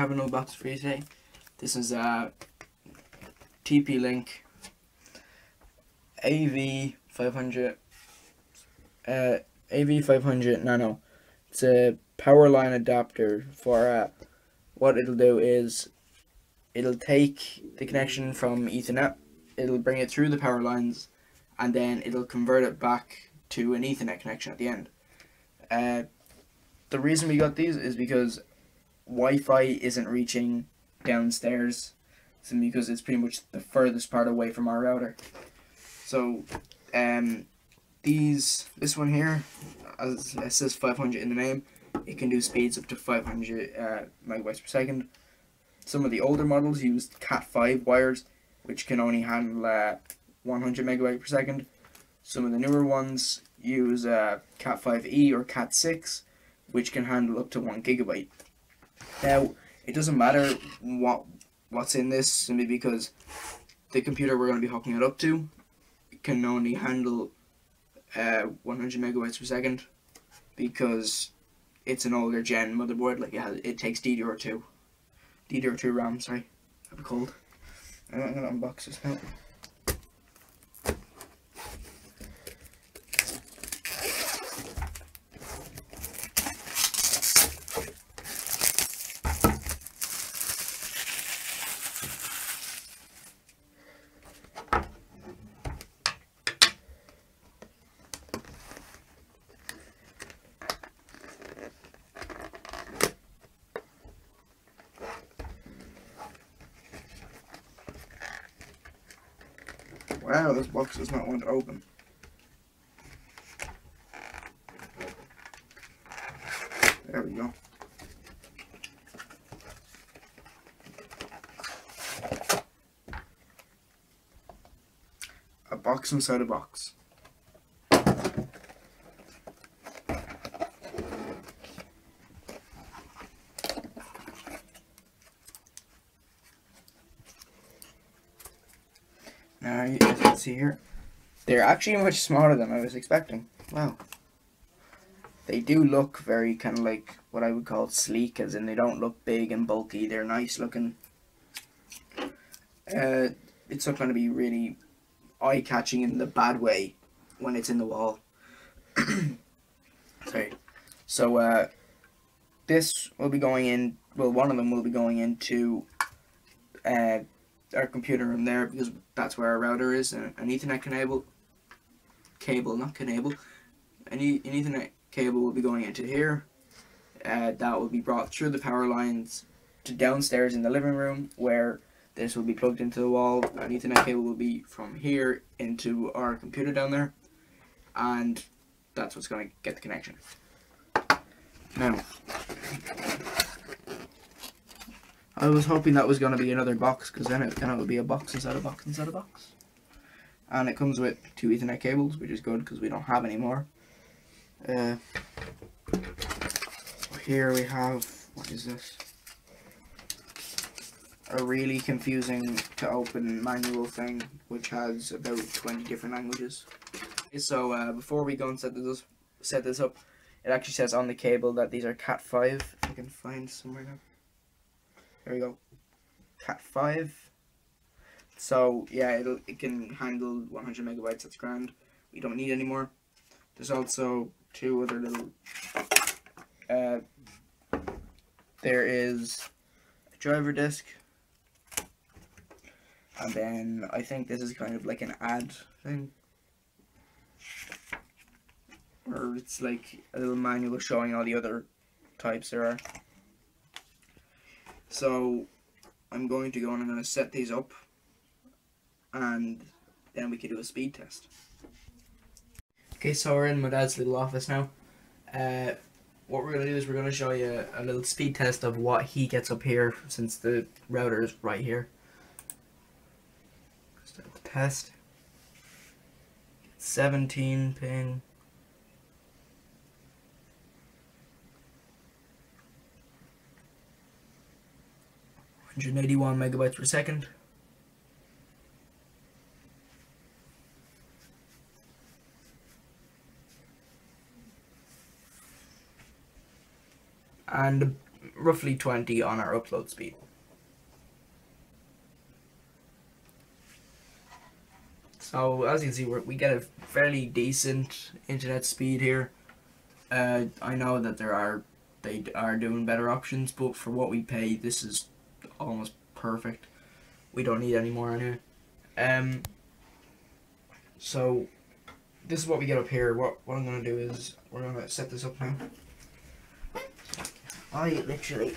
have an unboxing for you today. This is a TP Link AV500 AV500 Nano. It's a power line adapter for what it'll do is it'll take the connection from Ethernet, it'll bring it through the power lines, and then it'll convert it back to an Ethernet connection at the end. The reason we got these is because Wi-Fi isn't reaching downstairs, because it's pretty much the furthest part away from our router. So this one here, as it says 500 in the name, it can do speeds up to 500 megabytes per second. Some of the older models use Cat5 wires, which can only handle 100 megabytes per second. Some of the newer ones use Cat5e or Cat6, which can handle up to 1 gigabyte. Now, it doesn't matter what's in this, simply because the computer we're going to be hooking it up to can only handle 100 megabytes per second, because it's an older gen motherboard. Like it takes DDR2 RAM. Sorry, I have a cold. I'm going to unbox this now. Wow, this box does not want to open. There we go. A box inside a box. Now, as you can see here, they're actually much smaller than I was expecting. Wow. They do look very kind of like what I would call sleek, as in they don't look big and bulky. They're nice looking. It's not going to be really eye-catching in the bad way when it's in the wall. Sorry. So, this will be going in, well, one of them will be going into our computer room there, because that's where our router is. An Ethernet an Ethernet cable will be going into here. That will be brought through the power lines to downstairs in the living room, where this will be plugged into the wall. An Ethernet cable will be from here into our computer down there, and that's what's going to get the connection. Now, I was hoping that was going to be another box, because then it would be a box inside a box inside a box. And it comes with 2 Ethernet cables, which is good because we don't have any more. Here we have, what is this? A really confusing to open manual thing, which has about 20 different languages. So before we go and set this up, it actually says on the cable that these are Cat5. If I can find somewhere now. There we go, Cat5. So yeah, it can handle 100 megabytes. That's grand. We don't need any more. There's also 2 other little. There is a driver disc, and then I think this is kind of like an add thing, or it's like a little manual showing all the other types there are. So I'm going to go and I'm going to set these up, and then we can do a speed test. Okay, so we're in my dad's little office now. What we're going to do is we're going to show you a little speed test of what he gets up here, since the router is right here. Start the test. 17 ping. 181 megabytes per second. And roughly 20 on our upload speed. So as you can see, we get a fairly decent internet speed here. I know that they are doing better options, but for what we pay, this is almost perfect. We don't need any more anyway. So this is what we get up here. What I'm gonna do is we're gonna set this up now. I literally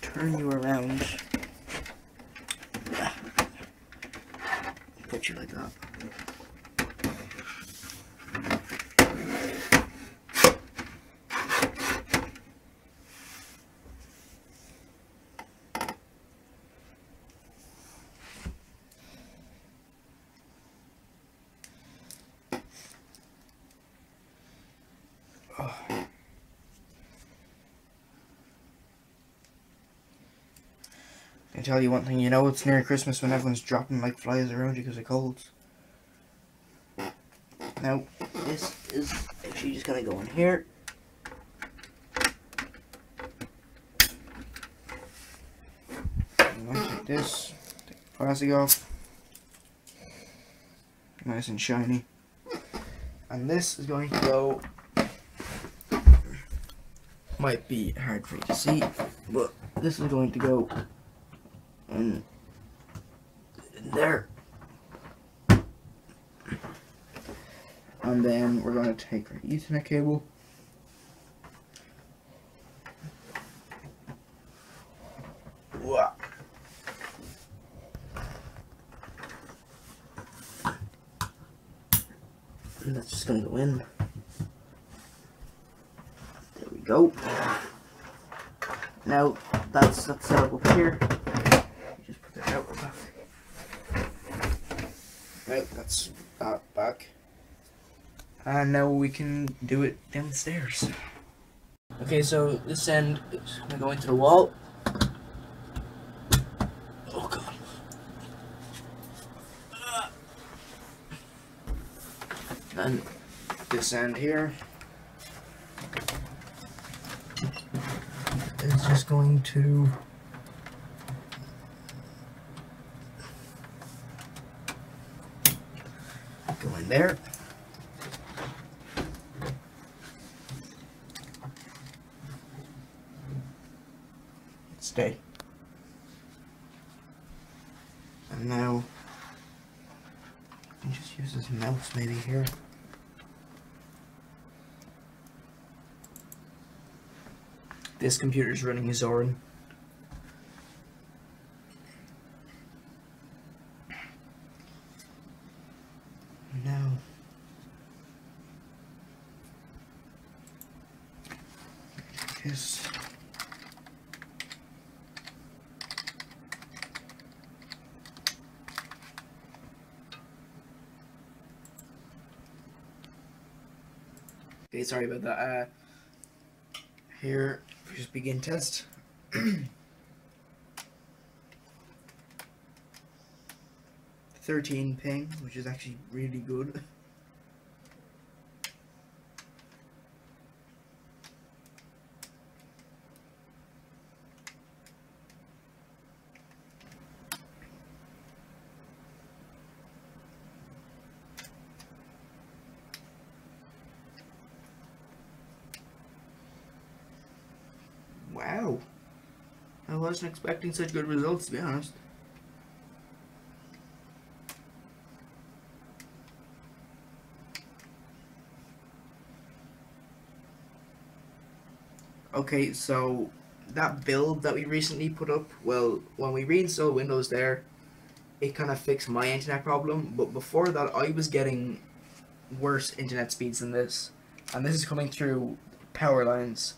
turn you around, put you like that. I tell you one thing, you know it's near Christmas when everyone's dropping like flies around you because of colds. Now, this is actually just gonna go in here. I'm gonna take this, take the plastic off. Nice and shiny. And this is going to go, might be hard for you to see, but this is going to go in there. And then we're going to take our Ethernet cable. Wow. And that's just going to go in. There we go. Now that's set up here. Just put that out real back. Right, that's that back. And now we can do it downstairs. Okay, so this end is gonna go into the wall. Oh god. And this end here is just going to go in there. Stay. And now I can just use this mouse maybe here. This computer is running Zorin. Now this. Okay, sorry about that. Here, just begin test. 13 ping, which is actually really good. Wow, I wasn't expecting such good results, to be honest. Okay, so that build that we recently put up, well, when we reinstalled Windows there, it kind of fixed my internet problem, but before that I was getting worse internet speeds than this, and this is coming through power lines.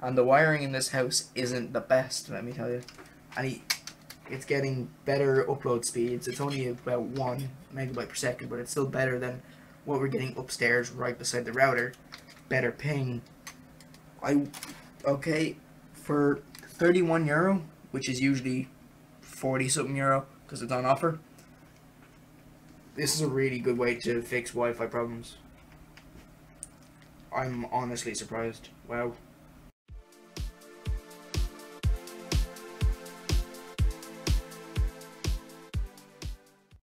And the wiring in this house isn't the best, let me tell you. And it's getting better upload speeds. It's only about 1 megabyte per second, but it's still better than what we're getting upstairs right beside the router. Better ping. Okay, for €31, which is usually 40 something euro because it's on offer, this is a really good way to fix Wi-Fi problems. I'm honestly surprised. Wow.